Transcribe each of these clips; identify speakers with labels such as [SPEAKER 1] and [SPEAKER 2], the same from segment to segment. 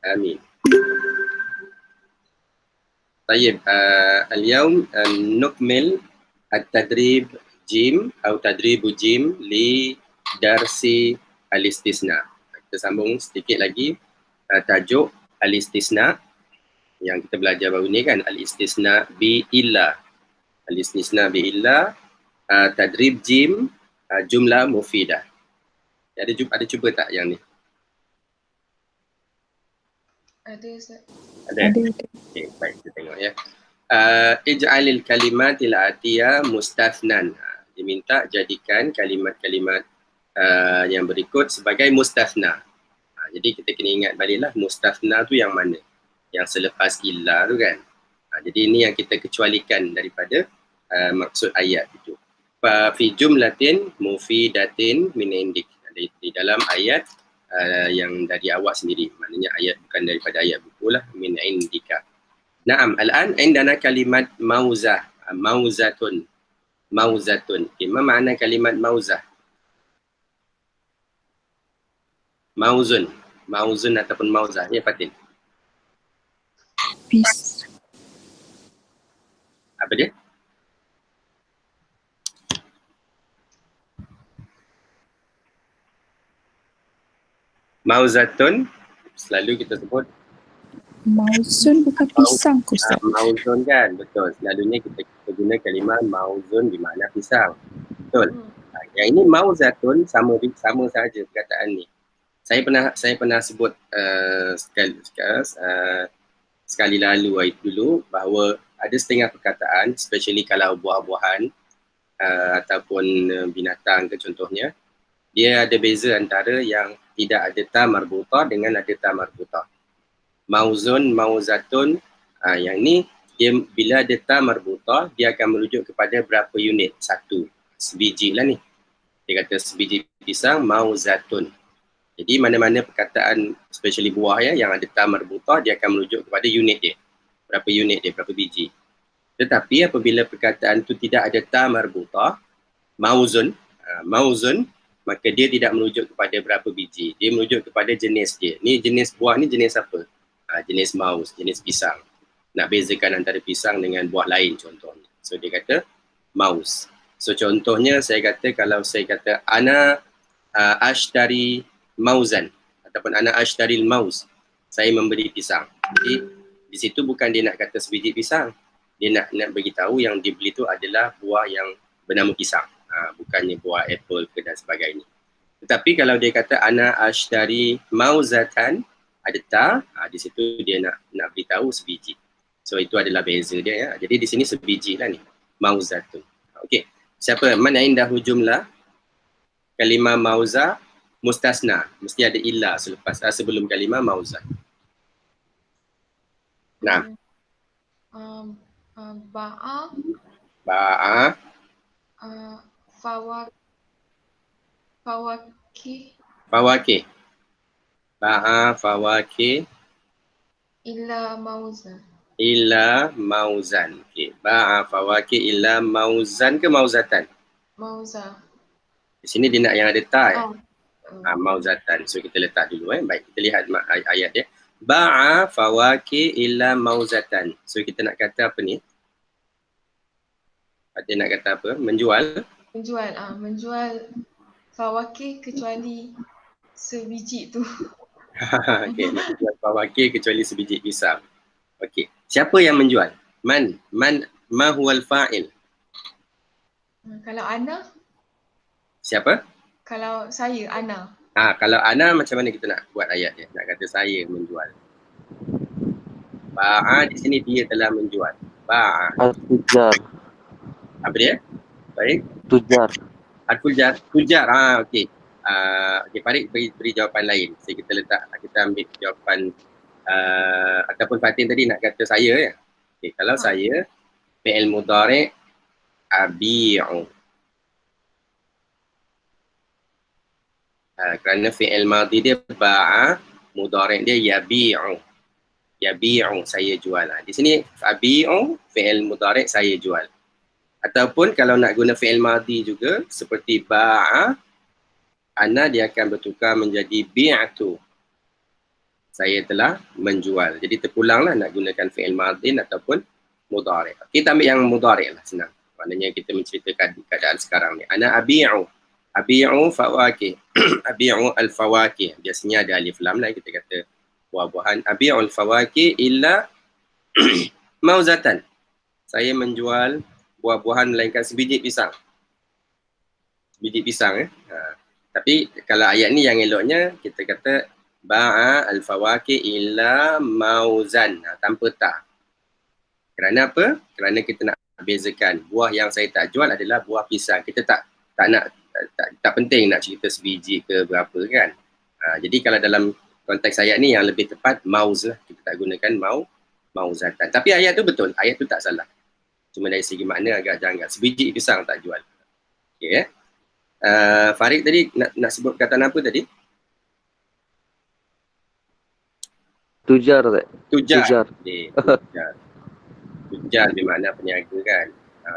[SPEAKER 1] Amin. طيب اليوم نكمل التدريب جيم أو تدريب جيم لدرس الاستثناء. Kita sambung sedikit lagi tajuk al-istisna yang kita belajar baru ni kan, al-istisna bi illa. Al-istisna bi illa, tadrib jim, jumlah mufidah. Ada cuba tak yang ni?
[SPEAKER 2] Ada Ustaz.
[SPEAKER 1] Ada. Okay, baik, kita tengok ya. Ij'alil kalimatil atiyah mustathnan. Diminta jadikan kalimat-kalimat yang berikut sebagai mustathna. Jadi kita kena ingat baliklah mustathna tu yang mana? Yang selepas illa tu kan. Jadi ini yang kita kecualikan daripada maksud ayat itu. Fi jumlatin mufidatin min indik. Di dalam ayat yang dari awak sendiri, maknanya ayat bukan daripada ayat buku lah, min indika. Naam, al-an indana kalimat mauzah, mauzatun. Mauzatun. Okay, apa makna kalimat mauzah? Mauzun. Mauzun ataupun mauzah. Ya, Fatin.
[SPEAKER 3] Peace.
[SPEAKER 1] Apa dia? Mauzatun, selalu kita sebut
[SPEAKER 3] Mauzun bukan pisang ke Ustaz?
[SPEAKER 1] Mauzun kan, betul. Selalunya kita guna kalimah mauzun di makna pisang. Betul. Yang ini mauzatun sama saja perkataan ni. Saya pernah sebut sekali lalu dulu bahawa ada setengah perkataan, especially kalau buah-buahan ataupun binatang ke contohnya, dia ada beza antara yang tidak ada ta marbutah dengan ada ta marbutah. Mauzun, mauzatun, yang ni dia bila ada ta marbutah, dia akan merujuk kepada berapa unit? Satu, sebiji lah ni. Dia kata sebiji pisang mauzatun. Jadi mana-mana perkataan, especially buah ya, yang ada ta marbutah, dia akan merujuk kepada unit dia. Berapa unit dia, berapa biji. Tetapi apabila perkataan tu tidak ada ta marbutah, mauzun, maka dia tidak merujuk kepada berapa biji. Dia merujuk kepada jenis dia. Ni jenis buah ni jenis apa? Jenis mauz, jenis pisang. Nak bezakan antara pisang dengan buah lain contohnya. So dia kata mauz. So contohnya saya kata, kalau saya kata ana ashtari mauzan ataupun ana ashtaril mauz, saya membeli pisang. Jadi di situ bukan dia nak kata sebiji pisang. Dia nak beritahu yang dia beli tu adalah buah yang bernama pisang. Bukannya buah apple ke dan sebagainya. Tetapi kalau dia kata ana ashtari mauzatan, ada ta, di situ dia nak beritahu sebiji. So itu adalah beza dia ya. Jadi di sini sebiji lah ni, mauzatun. Okey. Siapa? Man indahu jumlah kalimah mauzah mustasna. Mesti ada illa selepas sebelum kalimah mauzah. Nah. Ba'a. Fawakih. Ba'a fawakih.
[SPEAKER 2] Illa mauzan.
[SPEAKER 1] Illa mauzan. Okay. Ba'a fawakih illa mauzan ke mauzatan?
[SPEAKER 2] Mauzah.
[SPEAKER 1] Di sini dia nak yang ada ta ya? Mauzatan. So kita letak dulu Baik, kita lihat ayat dia. Ba'a fawakih illa mauzatan. So kita nak kata apa ni? Dia nak kata apa? Menjual?
[SPEAKER 2] Menjual fawakih kecuali sebiji tu.
[SPEAKER 1] Okey, menjual fawakih kecuali sebiji pisang. Okey. Siapa yang menjual? Ma huwal fa'il?
[SPEAKER 2] Kalau ana?
[SPEAKER 1] Siapa?
[SPEAKER 2] Kalau saya, ana.
[SPEAKER 1] Kalau ana, macam mana kita nak buat ayat dia? Nak kata saya menjual. Ba'a di sini dia telah menjual. Ba'a.
[SPEAKER 4] Al-Tujar.
[SPEAKER 1] Apa dia? Baik.
[SPEAKER 4] Tujar.
[SPEAKER 1] Al-Tujar. Tujar. Okey. Okey, Farid beri jawapan lain. So, kita ambil jawapan ataupun Fatin tadi nak kata saya ya. Okey, kalau saya fi'il mudhari' abi'u. Kerana fi'il madhi dia ba'a, mudhari' dia yabi'u. Yabi'u, saya jual. Di sini abi'u, fi'il mudhari' saya jual. Ataupun kalau nak guna fi'il madhi juga seperti ba'a, ana dia akan bertukar menjadi bi'atu. Saya telah menjual. Jadi terpulanglah nak gunakan fi'il madin ataupun mudhari'. Kita ambil yang mudhari' lah, senang. Maknanya kita menceritakan keadaan sekarang ni. Ana abi'u. Abi'u fawakih. Abi'u al-fawakih. Biasanya ada alif lam lah kita kata buah-buahan. Abi'u al-fawakih illa mauzatan. Saya menjual buah-buahan melainkan sebiji pisang. Sebiji pisang. Tapi kalau ayat ni yang eloknya kita kata ba'a al-fawakih illa mauzan, tanpa ta. Kerana apa? Kerana kita nak bezakan buah yang saya tak jual adalah buah pisang. Kita tak nak tak penting nak cerita sebiji ke berapa kan. Jadi kalau dalam konteks ayat ni yang lebih tepat mauz lah. Kita tak gunakan mauzatan. Tapi ayat tu betul. Ayat tu tak salah. Cuma dari segi makna agak janggal. Sebiji pisang tak jual. Okey. Farid tadi nak sebut perkataan apa tadi?
[SPEAKER 4] Tujar tak?
[SPEAKER 1] Tujar. Tujar bermakna peniaga kan.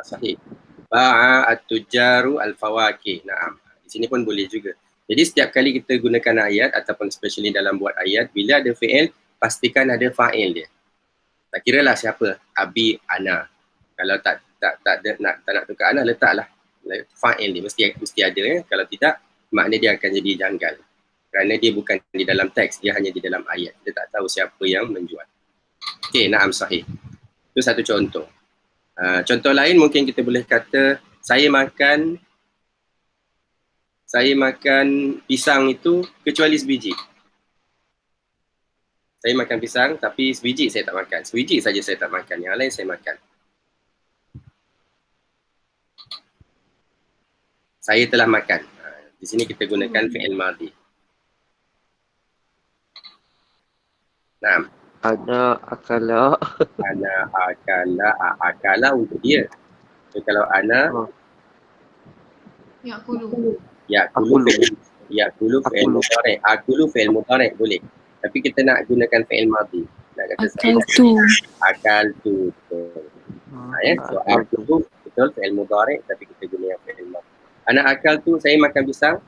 [SPEAKER 1] Sahih. Ba'a at-tujaru al-fawakih. Naam. Di sini pun boleh juga. Jadi setiap kali kita gunakan ayat ataupun especially dalam buat ayat, bila ada fi'il, pastikan ada fa'il dia. Tak kira lah siapa. Abi, ana. Kalau tak nak tukar ana, letaklah fa'il dia. Mesti ada ya. Kalau tidak, makna dia akan jadi janggal. Kerana dia bukan di dalam teks, dia hanya di dalam ayat. Kita tak tahu siapa yang menjual. Okey, naam sahih. Itu satu contoh. Contoh lain mungkin kita boleh kata saya makan pisang itu kecuali sebiji. Saya makan pisang tapi sebiji saya tak makan. Sebiji saja saya tak makan, yang lain saya makan. Saya telah makan. Di sini kita gunakan fi'il madhi. Naam.
[SPEAKER 4] Ana akala.
[SPEAKER 1] Ana akala untuk dia. So, kalau ana Ya'kulu fi'il mudhari'. Akulu fi'il mudhari' boleh. Tapi kita nak gunakan fi'il madhi. Nak kata akaltu. So akulu betul fi'il mudhari' tapi kita gunakan fi'il madhi. Ana akaltu, saya makan pisang.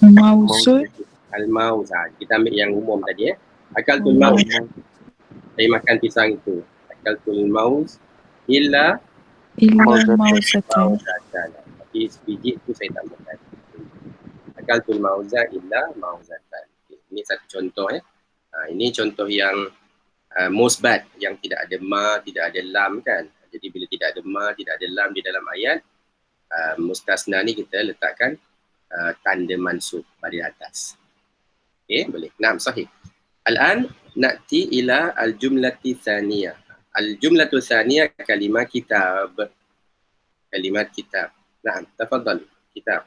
[SPEAKER 3] Mausul.
[SPEAKER 1] Al-mauz. Kita ambil yang umum tadi Akaltul mauz. Saya makan pisang itu. Akaltul mauz illa mauzatan. Tapi sebiji itu saya tak makan. Akaltul mauza illa mauzatan. Ini satu contoh ini contoh yang musbat, yang tidak ada ma, tidak ada lam kan. Jadi bila tidak ada ma, tidak ada lam di dalam ayat, mustasna ni kita letakkan tanda mansub pada atas. Okey, boleh. Naam, sahih. Al-an na'ti ila al-jumlati thaniyah. Al-jumlatu thaniyah kalimat kitab. Kalimat kitab. Naam, tafadhal. Kitab.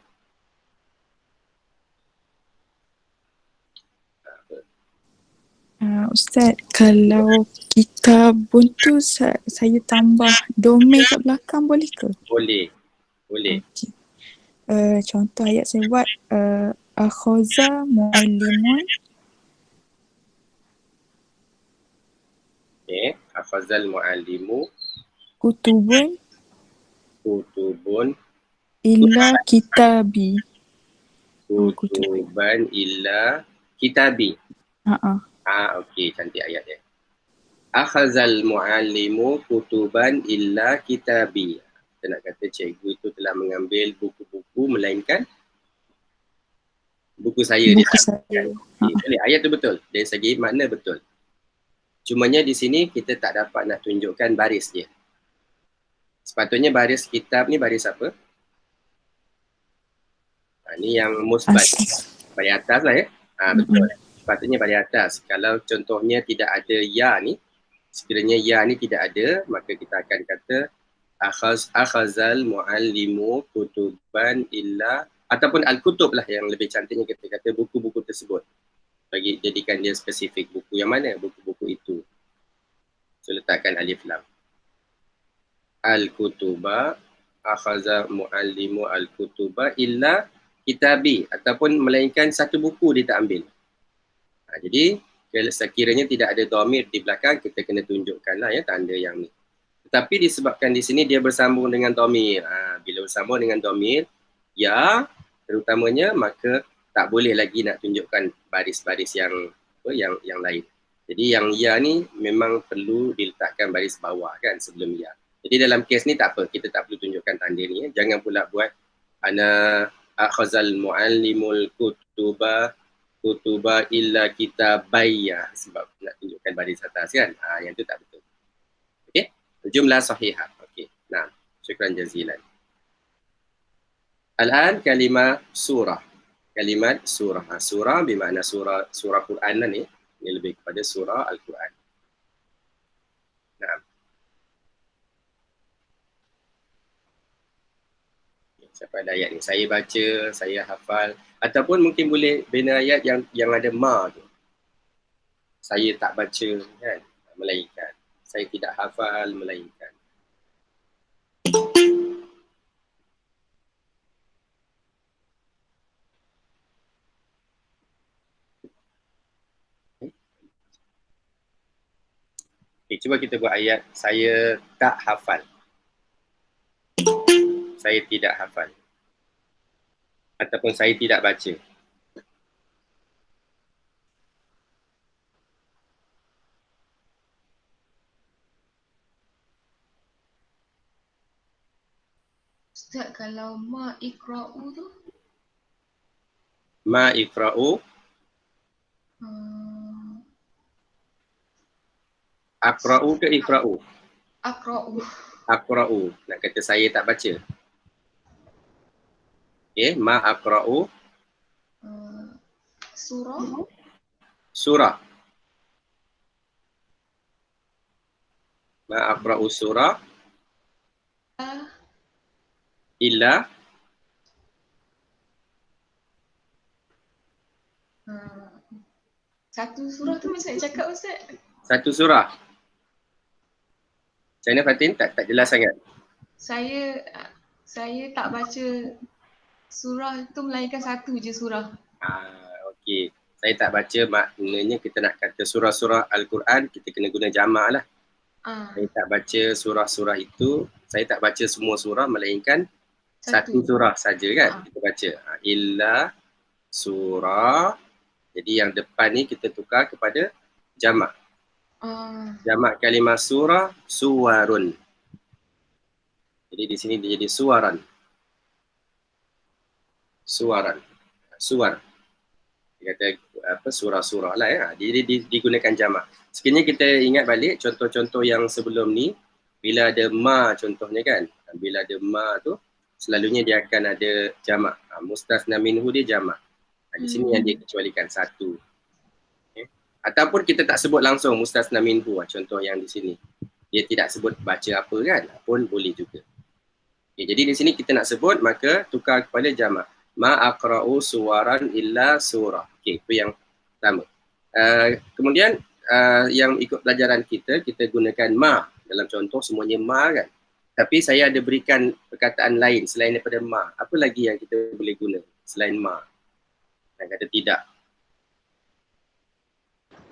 [SPEAKER 3] Ustaz, kalau kitabun tu saya tambah domain kat belakang boleh ke?
[SPEAKER 1] Boleh.
[SPEAKER 3] Okay. Contoh ayat saya buat akhaza mu'allimun.
[SPEAKER 1] Okay. Akhazal mu'allimu
[SPEAKER 3] Kutubun
[SPEAKER 1] illa
[SPEAKER 3] kitabi.
[SPEAKER 1] kutuban illa kitabi. Okey, cantik ayat dia. Akhazal mu'allimu kutuban illa kitabi. Kita nak kata cikgu itu telah mengambil buku-buku melainkan buku saya. Boleh, ayat tu betul. Dari segi makna betul. Cumanya di sini kita tak dapat nak tunjukkan baris dia. Sepatutnya baris kitab ni baris apa? Ni yang musbat. Baris atas lah betul. Sepatutnya baris atas. Kalau contohnya tidak ada ya ni, sekiranya ya ni tidak ada, maka kita akan kata akhazal mu'allimu kutuban illa, ataupun al-kutub lah yang lebih cantiknya kita kata buku-buku tersebut. Bagi jadikan dia spesifik buku yang mana, buku-buku itu. So letakkan alif lam. Al-kutuba, akhaza mu'allimu al-kutuba illa kitabi, ataupun melainkan satu buku dia tak ambil. Jadi kalau sekiranya tidak ada dhamir di belakang, kita kena tunjukkanlah tanda yang ni. Tetapi disebabkan di sini dia bersambung dengan dhamir. Bila bersambung dengan dhamir, ya terutamanya, maka tak boleh lagi nak tunjukkan baris-baris yang yang lain. Jadi yang ya ni memang perlu diletakkan baris bawah kan sebelum ya. Jadi dalam kes ni tak apa, kita tak perlu tunjukkan tanda ni. Jangan pula buat ana akhazal muallimul kutuba illa kitabayya sebab nak tunjukkan baris atas kan. Yang tu tak betul. Okey. Jumlah sahihah. Okey. Nah, syukran jazilan. Al-an kalimah surah. Kalimat surah. Surah bermakna surah Quran lah ni. Ini lebih kepada surah Al-Quran. Nah. Siapa ada ayat ni? Saya baca, saya hafal. Ataupun mungkin boleh bina ayat yang ada ma tu. Saya tak baca kan, melainkan. Saya tidak hafal, melainkan. Okay, cuba kita buat ayat, saya tak hafal. Saya tidak hafal. Ataupun saya tidak baca.
[SPEAKER 2] Ustaz, kalau ma ikra'u tu?
[SPEAKER 1] Ma ikra'u. Akra'u ke ikra'u?
[SPEAKER 2] Akra'u.
[SPEAKER 1] Akra'u. Nak kata saya tak baca. Okay, ma akra'u.
[SPEAKER 2] Surah.
[SPEAKER 1] Surah. Ma akra'u surah. Illa.
[SPEAKER 2] Satu surah tu macam nak cakap Ustaz?
[SPEAKER 1] Satu surah. Macam mana Fatin? Tak jelas sangat.
[SPEAKER 2] Saya tak baca surah tu melainkan satu je surah.
[SPEAKER 1] Okey. Saya tak baca maknanya kita nak kata surah-surah Al-Quran, kita kena guna jamak lah. Saya tak baca surah-surah itu, saya tak baca semua surah melainkan satu surah saja kan kita baca. Illa surah. Jadi yang depan ni kita tukar kepada jamak. Jamak kalimah surah, suwarun. Jadi di sini dia jadi suwaran. Suwaran. Suwar. Dia kata apa surah-surah lah ya. Jadi digunakan jamak. Sekiranya kita ingat balik contoh-contoh yang sebelum ni, bila ada ma contohnya kan. Bila ada ma tu selalunya dia akan ada jamak. Mustasna minhu dia jamak. Di sini yang dia kecualikan satu. Ataupun kita tak sebut langsung mustasna minhu, contoh yang di sini. Dia tidak sebut baca apa kan, pun boleh juga. Okay, jadi di sini kita nak sebut, maka tukar kepada jamak. Ma aqra'u suwaran illa surah. Okey, itu yang pertama. Kemudian yang ikut pelajaran kita gunakan ma. Dalam contoh semuanya ma kan. Tapi saya ada berikan perkataan lain selain daripada ma. Apa lagi yang kita boleh guna selain ma? Yang kata tidak.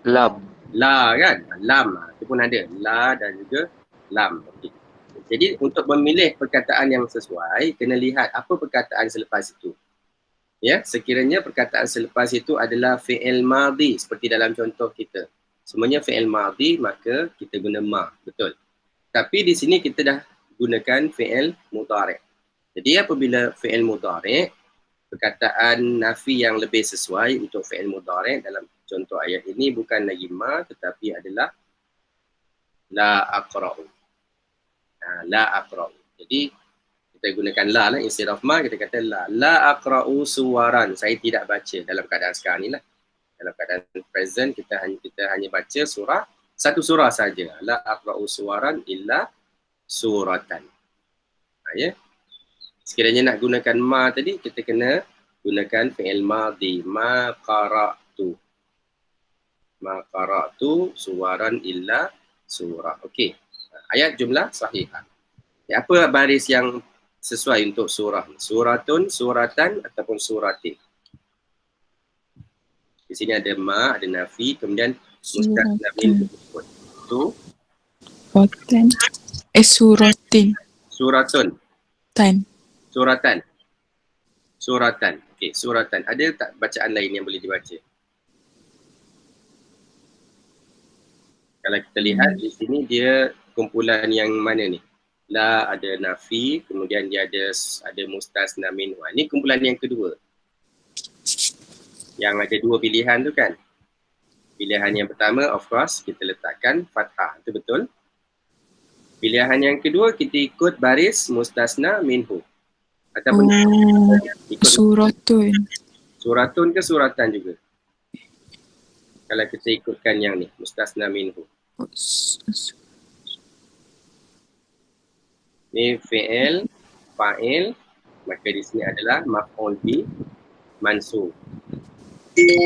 [SPEAKER 4] Lam.
[SPEAKER 1] La kan? Lam. Itu pun ada. La dan juga lam. Okay. Jadi untuk memilih perkataan yang sesuai, kena lihat apa perkataan selepas itu. Ya, sekiranya perkataan selepas itu adalah fi'il madhi seperti dalam contoh kita. Semuanya fi'il madhi, maka kita guna ma. Betul. Tapi di sini kita dah gunakan fi'il mudhari'. Jadi apabila fi'il mudhari', perkataan nafi yang lebih sesuai untuk fi'il mudhari' dalam contoh ayat ini bukan lagi ma tetapi adalah la aqra'u. La aqra'u. Jadi kita gunakan la lah instead of ma, kita kata la. La aqra'u suwaran. Saya tidak baca dalam keadaan sekarang ni lah. Dalam keadaan present kita hanya baca surah, satu surah saja. La aqra'u suwaran illa suratan. Ya. Sekiranya nak gunakan ma tadi, kita kena gunakan fi'il madhi. Ma qara'tu. Ma qara'tu suwaran illa surah. Okey. Ayat jumlah sahihah. Apa baris yang sesuai untuk surah? Suratun, suratan ataupun suratin. Di sini ada ma, ada nafi, kemudian mustasna min disebut. Tu
[SPEAKER 3] Suratan. Suratin.
[SPEAKER 1] suratun.
[SPEAKER 3] Tan.
[SPEAKER 1] Suratan. Suratan. Okey, suratan. Ada tak bacaan lain yang boleh dibaca? Kalau kita lihat di sini dia kumpulan yang mana ni? La ada nafi, kemudian dia ada mustasna minhu. Ini kumpulan yang kedua. Yang ada dua pilihan tu kan. Pilihan yang pertama of course kita letakkan fathah. Itu betul. Pilihan yang kedua kita ikut baris mustasna minhu. Ataupun ikut
[SPEAKER 3] Suratun.
[SPEAKER 1] suratun ke suratan juga. Kalau kita ikutkan yang ni, mustasna minhu. Ni fi'il, fa'il, maka di sini adalah maf'ul bi mansub. Jadi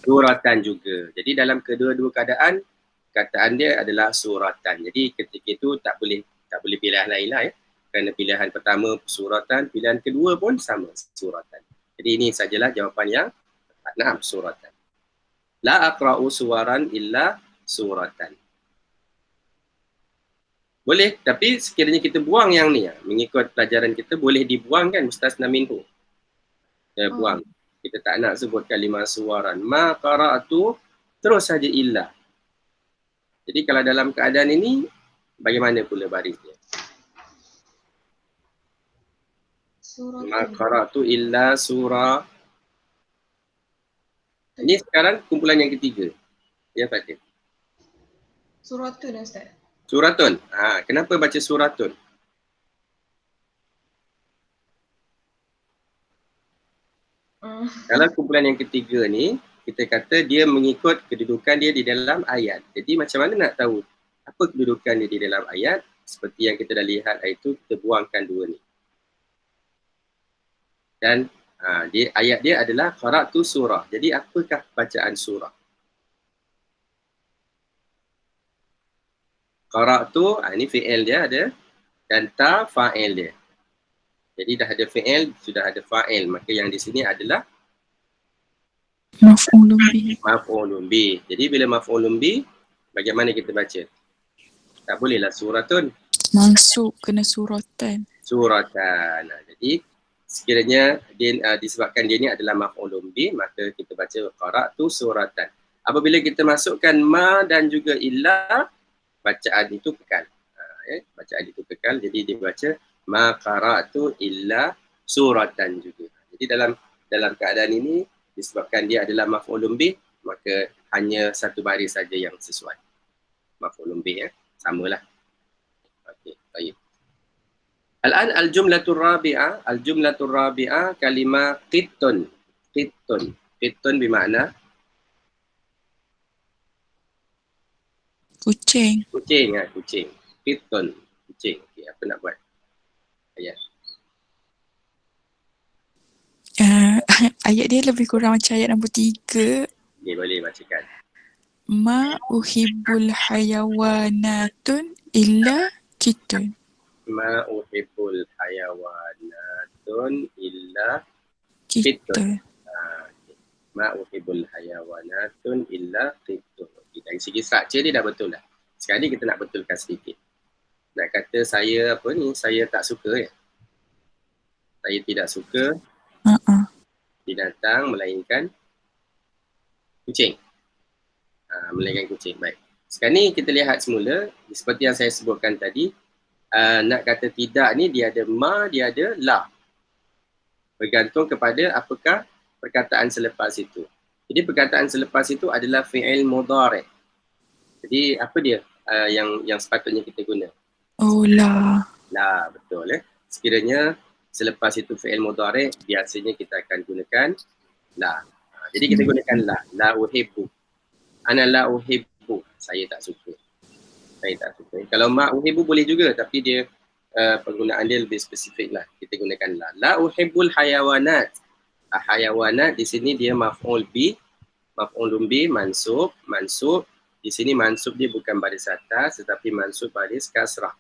[SPEAKER 1] suratan juga. Jadi dalam kedua-dua keadaan kataan dia adalah suratan. Jadi ketika itu tak boleh pilih lain lah ya. Kerana pilihan pertama suratan, pilihan kedua pun sama suratan. Jadi ini sajalah jawapan yang tepat. Naam, suratan. La aqra'u suwaran illa suratan. Boleh, tapi sekiranya kita buang yang ni, mengikut pelajaran kita boleh dibuang kan mustasna minhu. Kita buang. Kita tak nak sebut kalimah suwaran. Ma qara'tu terus saja illa. Jadi kalau dalam keadaan ini bagaimana pula barisnya? Ma qara'tu illa surah. Ini sekarang kumpulan yang ketiga. Ya Fatin.
[SPEAKER 2] Suratun Ustaz.
[SPEAKER 1] Suratun. Kenapa baca suratun? Kalau kumpulan yang ketiga ni, kita kata dia mengikut kedudukan dia di dalam ayat. Jadi macam mana nak tahu apa kedudukan dia di dalam ayat? Seperti yang kita dah lihat itu, kita buangkan dua ni. Dan ayat dia adalah qara'tu surah. Jadi apakah bacaan surah? Qara'tu, ini fi'il dia ada, dan ta fa'il dia. Jadi dah ada fi'il, sudah ada fa'il. Maka yang di sini adalah
[SPEAKER 3] maf'ulun bih.
[SPEAKER 1] Maf'ulun bih. Jadi bila maf'ulun bih, bagaimana kita baca? Tak bolehlah suratun.
[SPEAKER 3] Mansub kena suratan.
[SPEAKER 1] Suratan. Jadi sekiranya dia, disebabkan dia ni adalah maf'ulun bih, maka kita baca qara'tu suratan. Apabila kita masukkan ma dan juga illa, bacaan itu kekal. Bacaan itu kekal. Jadi dia baca ma qara'tu illa suratan juga. Jadi dalam keadaan ini disebabkan dia adalah maf'ulun bih, maka hanya satu baris saja yang sesuai. Maf'ulun bih samalah. Okey, baik. Al-an al-jumlatur rabi'ah kalimah qittun. Qittun bermakna
[SPEAKER 3] Kucing.
[SPEAKER 1] Kucing. Qittun, kucing. Okey, apa nak buat? Ayat.
[SPEAKER 3] Ayat dia lebih kurang macam ayat nombor 3.
[SPEAKER 1] Okay, boleh bacakan.
[SPEAKER 3] Ma uhibbul hayawanatun illa kitun.
[SPEAKER 1] Ma uhibbul hayawanatun illa
[SPEAKER 3] Kitun.
[SPEAKER 1] Ma uhibbul hayawanatun illa qittun. Dari segi struktur dia dah betul dah. Sekarang ni kita nak betulkan sedikit. Nak kata saya saya tak suka ya. Saya tidak suka binatang melainkan kucing. Melainkan kucing. Baik. Sekarang ni kita lihat semula seperti yang saya sebutkan tadi, nak kata tidak ni dia ada ma, dia ada la. Bergantung kepada apakah perkataan selepas itu. Jadi perkataan selepas itu adalah fi'il mudhari'. Jadi apa dia yang sepatutnya kita guna?
[SPEAKER 3] Oh la.
[SPEAKER 1] La, betul Sekiranya selepas itu fi'il mudhari', biasanya kita akan gunakan la. Jadi kita gunakan la. La uhibbu. Ana la uhibbu. Saya tak suka. Kalau ma uhibbu boleh juga, tapi dia penggunaan dia lebih spesifik lah. Kita gunakan la. La uhibbul hayawanat. Hayawanat di sini dia maf'ul bi, maf'ulun bi, mansub. Di sini mansub dia bukan baris atas tetapi mansub baris kasrah.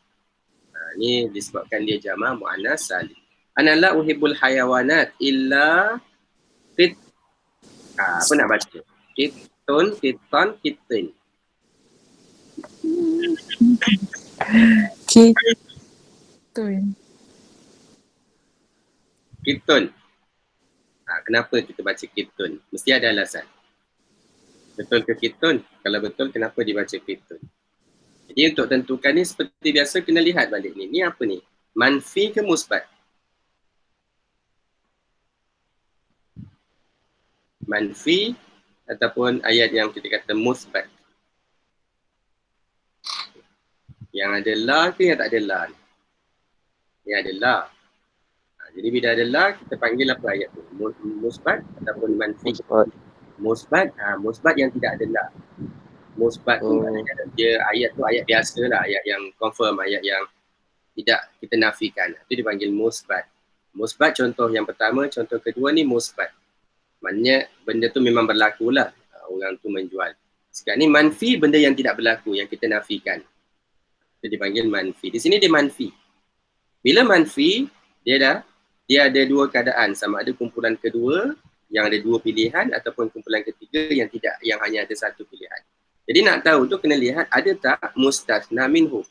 [SPEAKER 1] Ini disebabkan dia jama' muannas salim. Ana la uhibbul hayawanat illa qit. Apa nak baca? Qitun, qitan, qitin.
[SPEAKER 3] Kitun.
[SPEAKER 1] Ketun. Kenapa kita baca ketun? Mesti ada alasan. Betul ke ketun? Kalau betul, kenapa dibaca ketun? Jadi untuk tentukan ni seperti biasa kena lihat balik ni. Ni apa ni? Manfi ke musbat? Manfi ataupun ayat yang kita kata musbat. Yang ada la ke yang tak ada la ni? Yang ada la. Jadi bila ada la, kita panggil apa ayat tu? Musbat ataupun manfi?
[SPEAKER 4] Musbat.
[SPEAKER 1] Musbat yang tidak ada la. Musbat tu maknanya dia ayat tu ayat biasa lah, ayat yang confirm, ayat yang tidak kita nafikan. Itu dipanggil musbat. Musbat contoh yang pertama, contoh kedua ni musbat. Maknanya benda tu memang berlaku lah, orang tu menjual. Sekarang ni manfi, benda yang tidak berlaku, yang kita nafikan. Itu dipanggil manfi. Di sini dia manfi. Bila manfi, dia ada dua keadaan. Sama ada kumpulan kedua yang ada dua pilihan ataupun kumpulan ketiga yang tidak, yang hanya ada satu pilihan. Jadi nak tahu tu kena lihat ada tak mustasna minhu.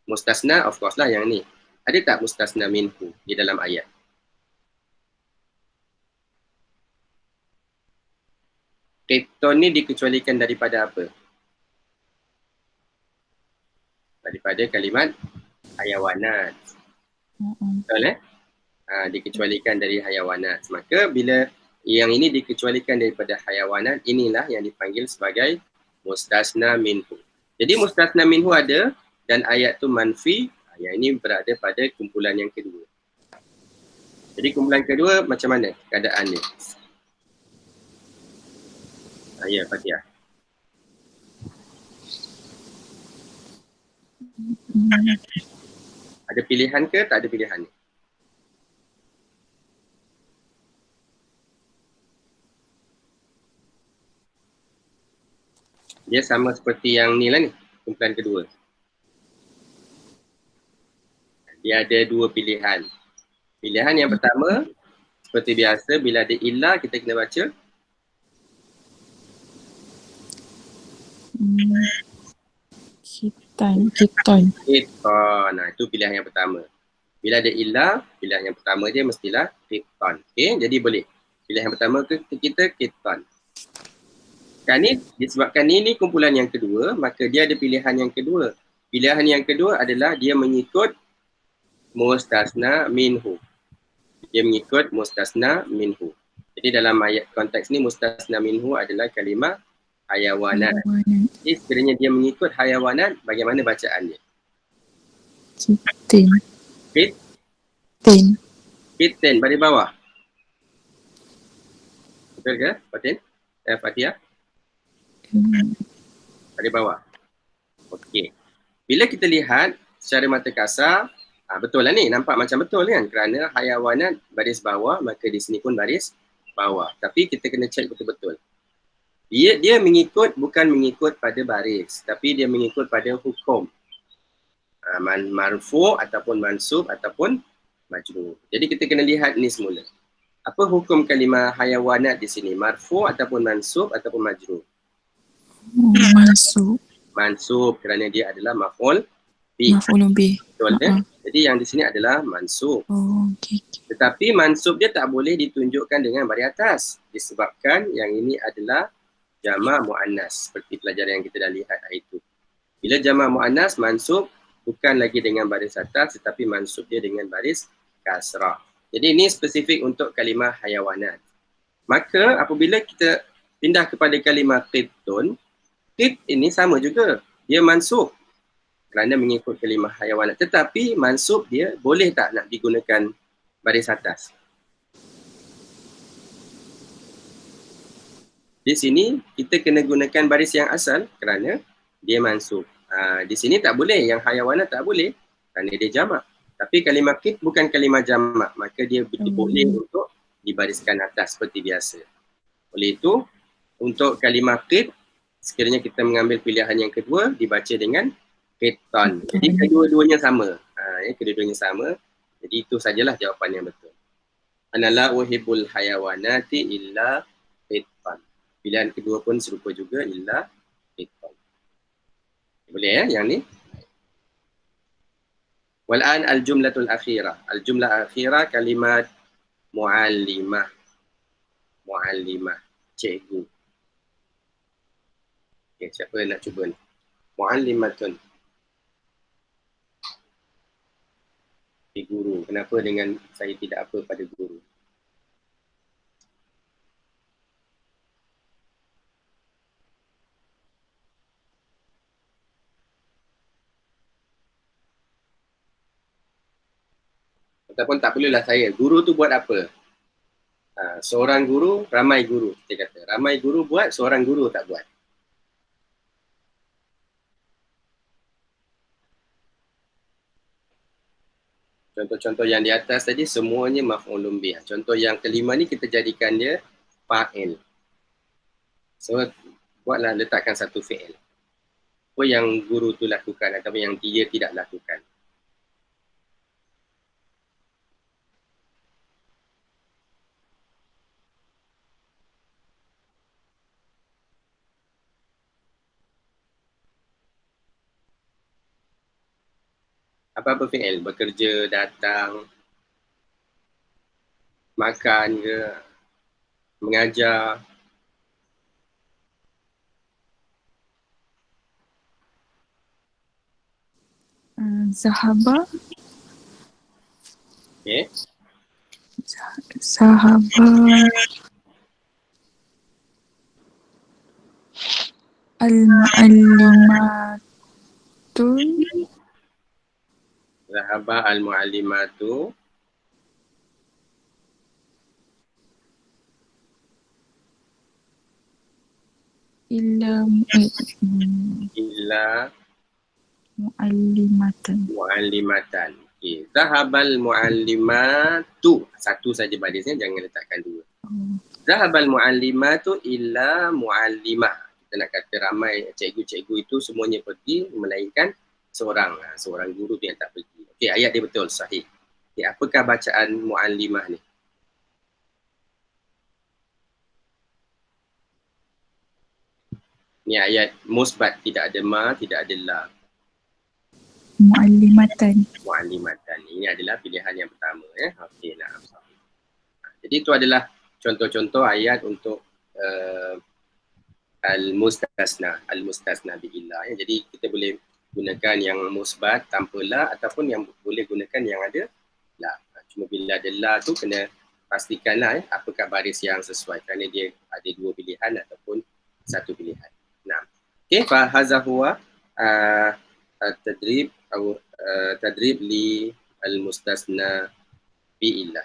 [SPEAKER 1] Mustasna of course lah yang ni. Ada tak mustasna minhu di dalam ayat? Keton ni dikecualikan daripada apa? Daripada kalimat hayawanat. Betul dikecualikan dari hayawanat. Maka bila yang ini dikecualikan daripada hayawanat, inilah yang dipanggil sebagai mustasna minhu. Jadi mustasna minhu ada dan ayat tu manfi, yang ini berada pada kumpulan yang kedua. Jadi kumpulan kedua macam mana keadaannya? Ya, Fatihah. Ada pilihan ke tak ada pilihan ni? Dia sama seperti yang ni lah ni, kumpulan kedua. Dia ada dua pilihan. Pilihan yang pertama, seperti biasa, bila ada illa kita kena baca
[SPEAKER 3] Keton.
[SPEAKER 1] keton. Itu pilihan yang pertama. Bila ada illa, pilihan yang pertama dia mestilah keton. Okay, jadi boleh. Pilihan yang pertama kita keton. Sekarang ni, disebabkan ni kumpulan yang kedua, maka dia ada pilihan yang kedua. Pilihan yang kedua adalah dia mengikut mustasna minhu. Dia mengikut mustasna minhu. Jadi dalam ayat konteks ni mustasna minhu adalah kalimah hayawanat. Jadi sekiranya dia mengikut hayawanat, bagaimana bacaan dia?
[SPEAKER 3] Keton.
[SPEAKER 1] Keton. Keton, pada bawah. Betul ke, Fatin? Fatihah? Pada bawah. Okey. Bila kita lihat secara mata kasar, betul lah ni, nampak macam betul kan? Kerana hayawanat baris bawah, maka di sini pun baris bawah. Tapi kita kena cek betul-betul. Dia mengikut, bukan mengikut pada baris, tapi dia mengikut pada hukum. Marfu ataupun mansub ataupun majrur. Jadi kita kena lihat ni semula. Apa hukum kalimah hayawanat di sini? Marfu ataupun mansub ataupun majrur?
[SPEAKER 3] Mansub.
[SPEAKER 1] Mansub kerana dia adalah maf'ul bi.
[SPEAKER 3] Maf'ul bi.
[SPEAKER 1] Betul kan? Jadi yang di sini adalah mansub.
[SPEAKER 3] Okay.
[SPEAKER 1] Tetapi mansub dia tak boleh ditunjukkan dengan baris atas disebabkan yang ini adalah jama' muannas seperti pelajaran yang kita dah lihat hari itu. Bila jama' muannas, mansub bukan lagi dengan baris atas tetapi mansub dia dengan baris kasrah. Jadi ini spesifik untuk kalimah hayawanat. Maka apabila kita pindah kepada kalimah qitun, qit ini sama juga. Dia mansub kerana mengikut kalimah hayawanat. Tetapi mansub dia boleh tak nak digunakan baris atas? Di sini kita kena gunakan baris yang asal kerana dia mansub. Di sini tak boleh, yang hayawanat tak boleh kerana dia jamak. Tapi kalimah qit bukan kalimah jamak, maka dia boleh untuk dibariskan atas seperti biasa. Oleh itu, untuk kalimah qit, sekiranya kita mengambil pilihan yang kedua, dibaca dengan qitan. Jadi kedua-duanya sama. Kedua-duanya sama. Jadi itu sajalah jawapan yang betul. Ana la uhibbul hayawanati illa qitan. Pilihan kedua pun serupa juga, illa qitan. Boleh yang ni? Wal'an al-jumlatul akhirah. Al-jumlah akhirah kalimat mu'allimah. Mu'allimah. Cikgu. Okay, siapa nak cuba ni? Mu'allimatun. Guru. Kenapa dengan saya tidak apa pada guru? Ataupun tak perlulah saya. Guru tu buat apa? Seorang guru, ramai guru. Kita kata. Ramai guru buat, seorang guru tak buat. Contoh-contoh yang di atas tadi semuanya maf'ulun bih. Contoh yang kelima ni kita jadikan dia fa'il. So, buatlah, letakkan satu fi'il. Apa yang guru tu lakukan atau yang dia tidak lakukan. Apa-apa fi'il, bekerja, datang, makan ke, mengajar.
[SPEAKER 3] Zahaba.
[SPEAKER 1] Okay.
[SPEAKER 3] Zahaba. Al-mu'allimatun.
[SPEAKER 1] Zahaba al-mu'allimatu.
[SPEAKER 3] Illa mu'allimatan.
[SPEAKER 1] Mu'allimatan. Okay. Zahabal mu'allimatu. Satu saja barisnya, jangan letakkan dua. Zahabal mu'allimatu illa mu'allimah. Kita nak kata ramai cikgu-cikgu itu semuanya pergi, melainkan seorang guru tu yang tak pergi. Okey, ayat dia betul, sahih. Okay, apakah bacaan mu'allimah ni? Ni ayat musbat, tidak ada ma, tidak ada la.
[SPEAKER 3] Mu'allimatan.
[SPEAKER 1] Mu'allimatan. Ini adalah pilihan yang pertama. Okey, nah. Jadi itu adalah contoh-contoh ayat untuk al-mustasna bi'illah. Jadi kita boleh gunakan yang musbat tanpa la ataupun yang boleh gunakan yang ada la. Cuma bila ada la tu kena pastikanlah apakah baris yang sesuai kerana dia ada dua pilihan ataupun satu pilihan. Nah. Okey, fa hadza huwa tadrib li al-mustasna bi'illah.